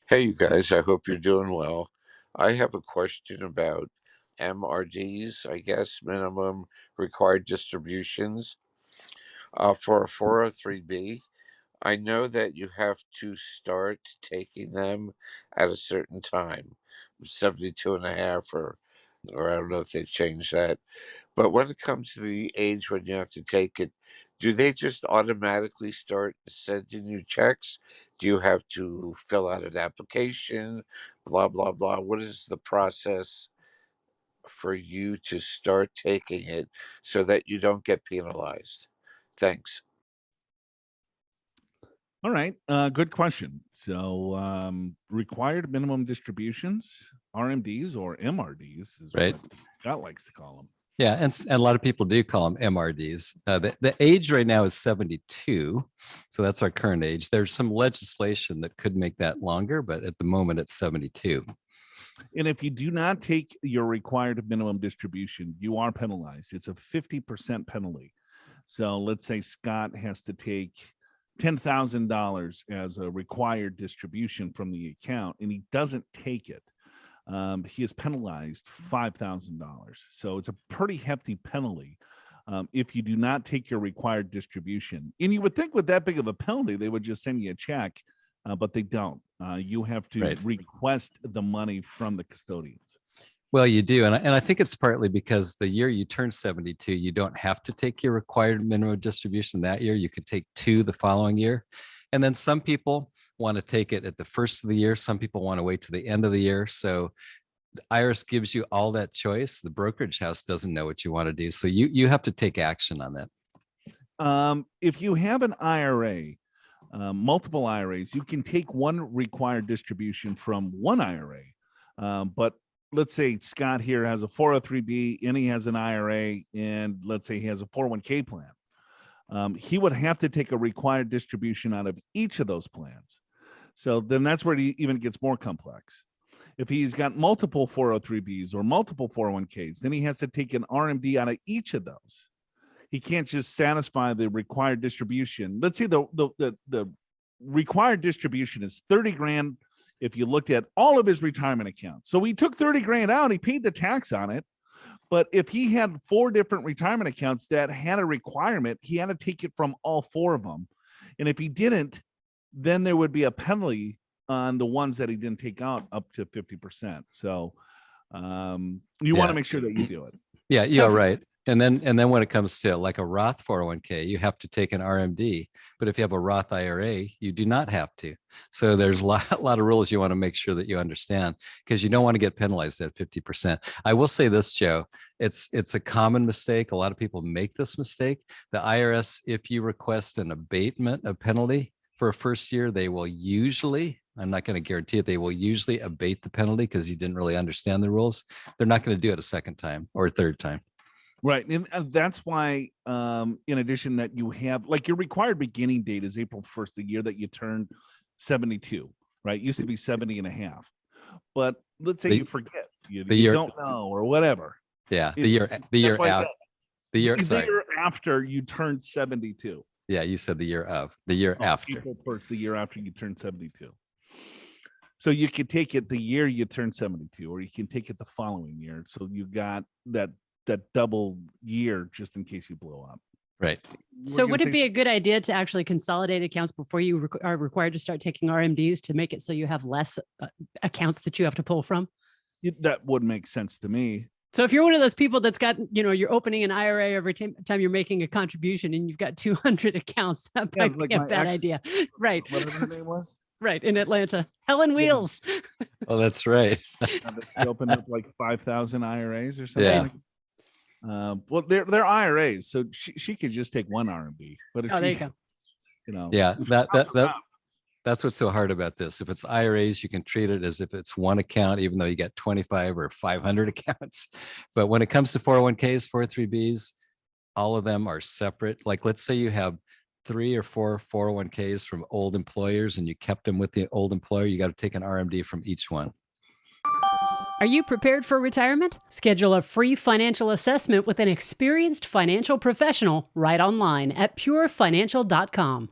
Hey, you guys, I hope you're doing well. I have a question about MRDs, I guess, minimum required distributions. For a 403B, I know that you have to start taking them at a certain time, 72 and a half, or I don't know if they've changed that. But when it comes to the age when you have to take it, do they just automatically start sending you checks? Do you have to fill out an application? Blah, blah, blah. What is the process for you to start taking it so that you don't get penalized? Thanks. All right. Good question. So, required minimum distributions, RMDs or MRDs is Right. what Scott likes to call them. Yeah, and a lot of people do call them MRDs. The age right now is 72, so that's our current age. There's some legislation that could make that longer, but at the moment it's 72. And if you do not take your required minimum distribution, you are penalized. It's a 50% penalty. So let's say Scott has to take $10,000 as a required distribution from the account, and he doesn't take it. He is penalized $5,000. So it's a pretty hefty penalty if you do not take your required distribution. And you would think with that big of a penalty, they would just send you a check, but they don't. You have to request the money from the custodians. Well, you do. And I think it's partly because the year you turn 72, you don't have to take your required minimum distribution that year. You could take two the following year. And then some people want to take it at the first of the year. Some people want to wait to the end of the year. So the IRS gives you all that choice. The brokerage house doesn't know what you want to do. So you have to take action on that. If you have an IRA, multiple IRAs, you can take one required distribution from one IRA. But let's say Scott here has a 403B and he has an IRA, and let's say he has a 401k plan. He would have to take a required distribution out of each of those plans. So then that's where it even gets more complex. If he's got multiple 403Bs or multiple 401ks, then he has to take an RMD out of each of those. He can't just satisfy the required distribution. Let's say the required distribution is 30 grand if you looked at all of his retirement accounts. So he took 30 grand out, he paid the tax on it. But if he had 4 different retirement accounts that had a requirement, he had to take it from all 4 of them. And if he didn't, then there would be a penalty on the ones that he didn't take out up to 50%. So you want to make sure that you do it. Yeah, you're right. And then when it comes to like a Roth 401k, you have to take an RMD. But if you have a Roth IRA, you do not have to. So there's a lot of rules you want to make sure that you understand, because you don't want to get penalized at 50%. I will say this, Joe, it's a common mistake. A lot of people make this mistake. The IRS, if you request an abatement of penalty for a first year, they will usually, I'm not going to guarantee it, they will usually abate the penalty because you didn't really understand the rules. They're not going to do it a second time or a third time. Right. And that's why, in addition, that you have like your required beginning date is April 1st, the year that you turn 72, right? It used to be 70 and a half. But let's say you forget, you don't know or whatever. Yeah. The year after you turned 72. Yeah. You said the year after. April 1st, the year after you turned 72. So you could take it the year you turn 72, or you can take it the following year. So you got that double year just in case you blow up. Right. So would it be a good idea to actually consolidate accounts before you are required to start taking RMDs to make it so you have less accounts that you have to pull from? That would make sense to me. So if you're one of those people that's got, you're opening an IRA every time you're making a contribution and you've got 200 accounts, that might be a bad idea. Right. Whatever her name was. Right. In Atlanta. Helen Wheels. Oh, that's right. She opened up like 5,000 IRAs or something. Yeah. Well, they're IRAs, so she could just take one RMD. But if there you go. Yeah, that's what's so hard about this. If it's IRAs, you can treat it as if it's one account, even though you got 25 or 500 accounts. But when it comes to 401ks, 403Bs, all of them are separate. Like, let's say you have 3 or 4 401ks from old employers and you kept them with the old employer, you got to take an RMD from each one. Are you prepared for retirement? Schedule a free financial assessment with an experienced financial professional right online at purefinancial.com.